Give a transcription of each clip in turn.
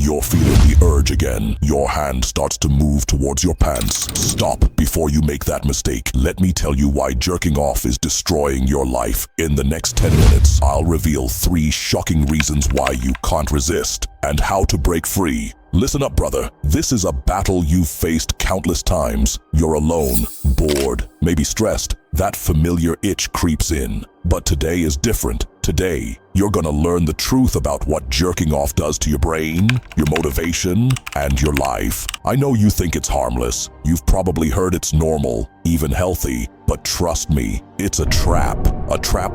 You're feeling the urge again. Your hand starts to move towards your pants. Stop before you make that mistake. Let me tell you why jerking off is destroying your life. In the next 10 minutes, I'll reveal 3 shocking reasons why you can't resist and how to break free. Listen up, brother. This is a battle you've faced countless times. You're alone, bored, maybe stressed. That familiar itch creeps in. But today is different. Today, you're gonna learn the truth about what jerking off does to your brain, your motivation, and your life. I know you think it's harmless. You've probably heard it's normal, even healthy. But trust me, it's a trap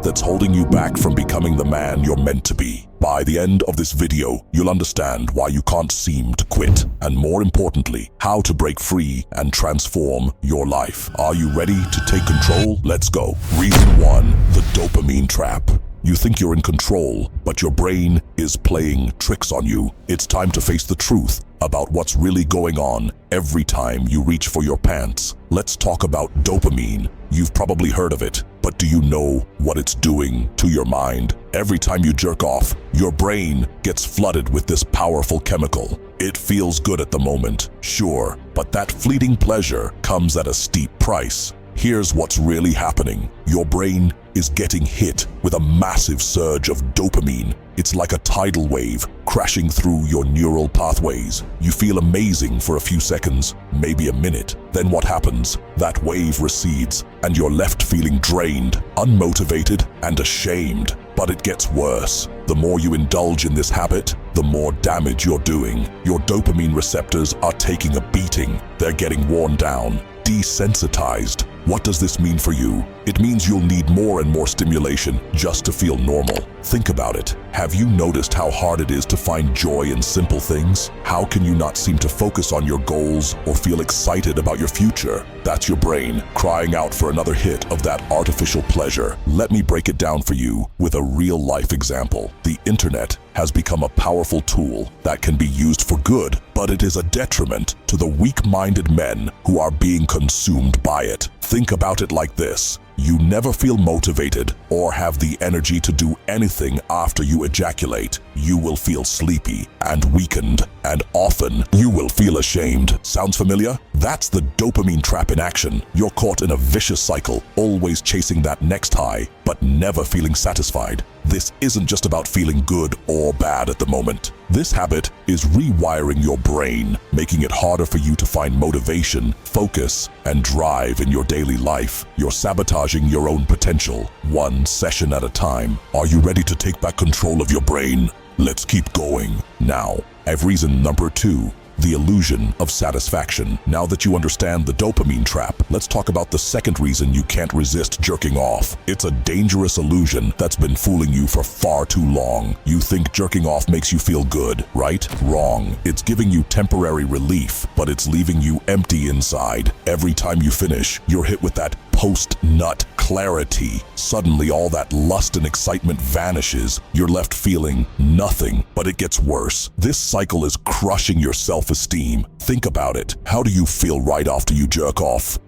that's holding you back from becoming the man you're meant to be. By the end of this video, you'll understand why you can't seem to quit, and more importantly, how to break free and transform your life. Are you ready to take control? Let's go. Reason 1, the dopamine trap. You think you're in control, but your brain is playing tricks on you. It's time to face the truth about what's really going on every time you reach for your pants. Let's talk about dopamine. You've probably heard of it, but do you know what it's doing to your mind? Every time you jerk off, your brain gets flooded with this powerful chemical. It feels good at the moment, sure, but that fleeting pleasure comes at a steep price. Here's what's really happening. Your brain is getting hit with a massive surge of dopamine. It's like a tidal wave crashing through your neural pathways. You feel amazing for a few seconds, maybe a minute. Then what happens? That wave recedes and you're left feeling drained, unmotivated, and ashamed. But it gets worse. The more you indulge in this habit, the more damage you're doing. Your dopamine receptors are taking a beating. They're getting worn down, desensitized. What does this mean for you? It means you'll need more and more stimulation just to feel normal. Think about it. Have you noticed how hard it is to find joy in simple things? How can you not seem to focus on your goals or feel excited about your future? That's your brain crying out for another hit of that artificial pleasure. Let me break it down for you with a real-life example. The internet has become a powerful tool that can be used for good, but it is a detriment to the weak-minded men who are being consumed by it. Think about it like this. You never feel motivated or have the energy to do anything after you ejaculate. You will feel sleepy and weakened, and often you will feel ashamed. Sounds familiar? That's the dopamine trap in action. You're caught in a vicious cycle, always chasing that next high, but never feeling satisfied. This isn't just about feeling good or bad at the moment. This habit is rewiring your brain, making it harder for you to find motivation, focus, and drive in your daily life. You're sabotaging your own potential, one session at a time. Are you ready to take back control of your brain? Let's keep going. Now, reason number 2. The illusion of satisfaction. Now that you understand the dopamine trap, let's talk about the second reason you can't resist jerking off. It's a dangerous illusion that's been fooling you for far too long. You think jerking off makes you feel good, right? Wrong. It's giving you temporary relief, but it's leaving you empty inside. Every time you finish, you're hit with that post-nut clarity. Suddenly, all that lust and excitement vanishes. You're left feeling nothing, but it gets worse. This cycle is crushing your self-esteem. Think about it. How do you feel right after you jerk off?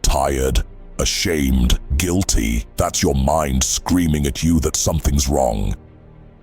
Tired, ashamed, guilty. That's your mind screaming at you that something's wrong.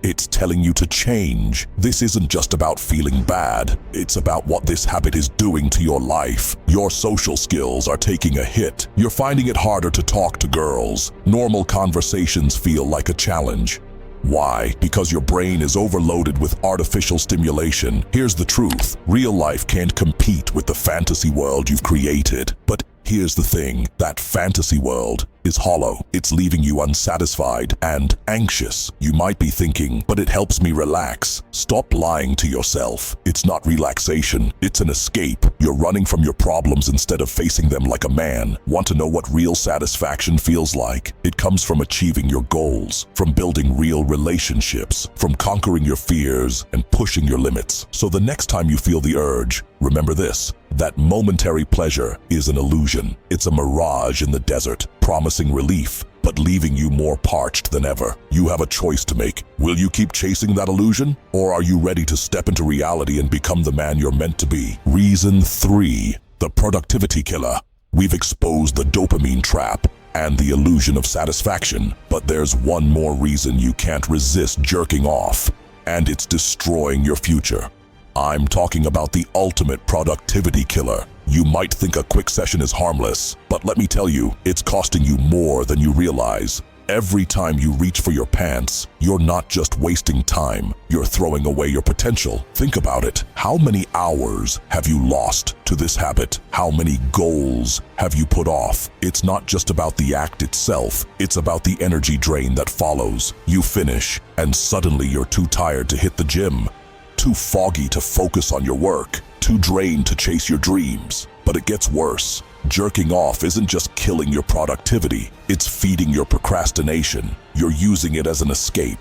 It's telling you to change. This isn't just about feeling bad. It's about what this habit is doing to your life. Your social skills are taking a hit. You're finding it harder to talk to girls. Normal conversations feel like a challenge. Why? Because your brain is overloaded with artificial stimulation. Here's the truth. Real life can't compete with the fantasy world you've created. But here's the thing. That fantasy world is hollow. It's leaving you unsatisfied and anxious. You might be thinking, but it helps me relax. Stop lying to yourself. It's not relaxation. It's an escape. You're running from your problems instead of facing them like a man. Want to know what real satisfaction feels like? It comes from achieving your goals, from building real relationships, from conquering your fears and pushing your limits. So the next time you feel the urge, remember this. That momentary pleasure is an illusion. It's a mirage in the desert, promising relief, but leaving you more parched than ever. You have a choice to make. Will you keep chasing that illusion? Or are you ready to step into reality and become the man you're meant to be? Reason 3, the productivity killer. We've exposed the dopamine trap and the illusion of satisfaction, but there's one more reason you can't resist jerking off, and it's destroying your future. I'm talking about the ultimate productivity killer. You might think a quick session is harmless, but let me tell you, it's costing you more than you realize. Every time you reach for your pants, you're not just wasting time, you're throwing away your potential. Think about it. How many hours have you lost to this habit? How many goals have you put off? It's not just about the act itself, it's about the energy drain that follows. You finish, and suddenly you're too tired to hit the gym, too foggy to focus on your work, too drained to chase your dreams. But it gets worse. Jerking off isn't just killing your productivity, it's feeding your procrastination. You're using it as an escape,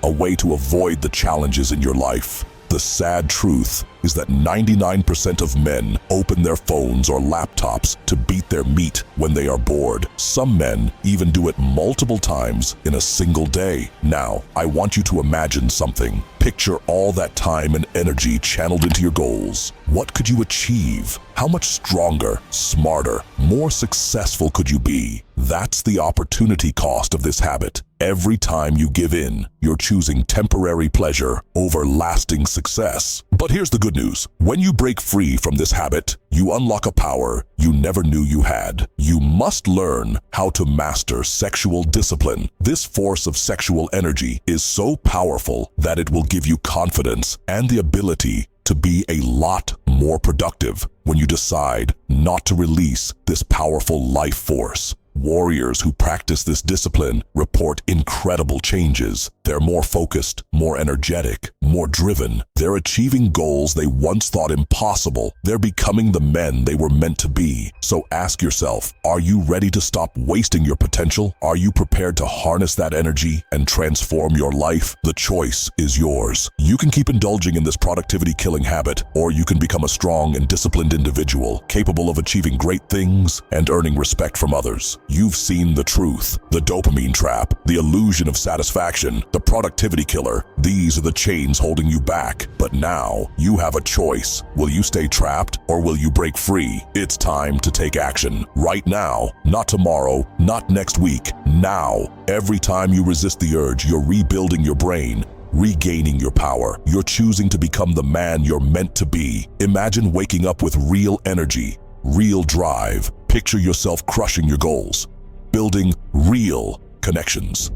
a way to avoid the challenges in your life. The sad truth is that 99% of men open their phones or laptops to beat their meat when they are bored. Some men even do it multiple times in a single day. Now, I want you to imagine something. Picture all that time and energy channeled into your goals. What could you achieve? How much stronger, smarter, more successful could you be? That's the opportunity cost of this habit. Every time you give in, you're choosing temporary pleasure over lasting success. But here's the good news. When you break free from this habit, you unlock a power you never knew you had. You must learn how to master sexual discipline. This force of sexual energy is so powerful that it will give you confidence and the ability to be a lot more productive when you decide not to release this powerful life force. Warriors who practice this discipline report incredible changes. They're more focused, more energetic, more driven. They're achieving goals they once thought impossible. They're becoming the men they were meant to be. So ask yourself, are you ready to stop wasting your potential? Are you prepared to harness that energy and transform your life? The choice is yours. You can keep indulging in this productivity-killing habit, or you can become a strong and disciplined individual, capable of achieving great things and earning respect from others. You've seen the truth, the dopamine trap, the illusion of satisfaction, the productivity killer. These are the chains holding you back. But now, you have a choice. Will you stay trapped or will you break free? It's time to take action. Right now, not tomorrow, not next week. Now, every time you resist the urge, you're rebuilding your brain, regaining your power. You're choosing to become the man you're meant to be. Imagine waking up with real energy, real drive. Picture yourself crushing your goals, building real connections.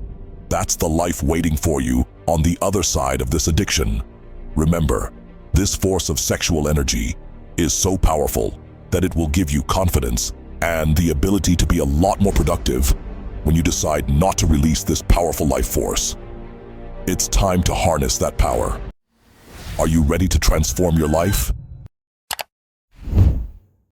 That's the life waiting for you on the other side of this addiction. Remember, this force of sexual energy is so powerful that it will give you confidence and the ability to be a lot more productive when you decide not to release this powerful life force. It's time to harness that power. Are you ready to transform your life?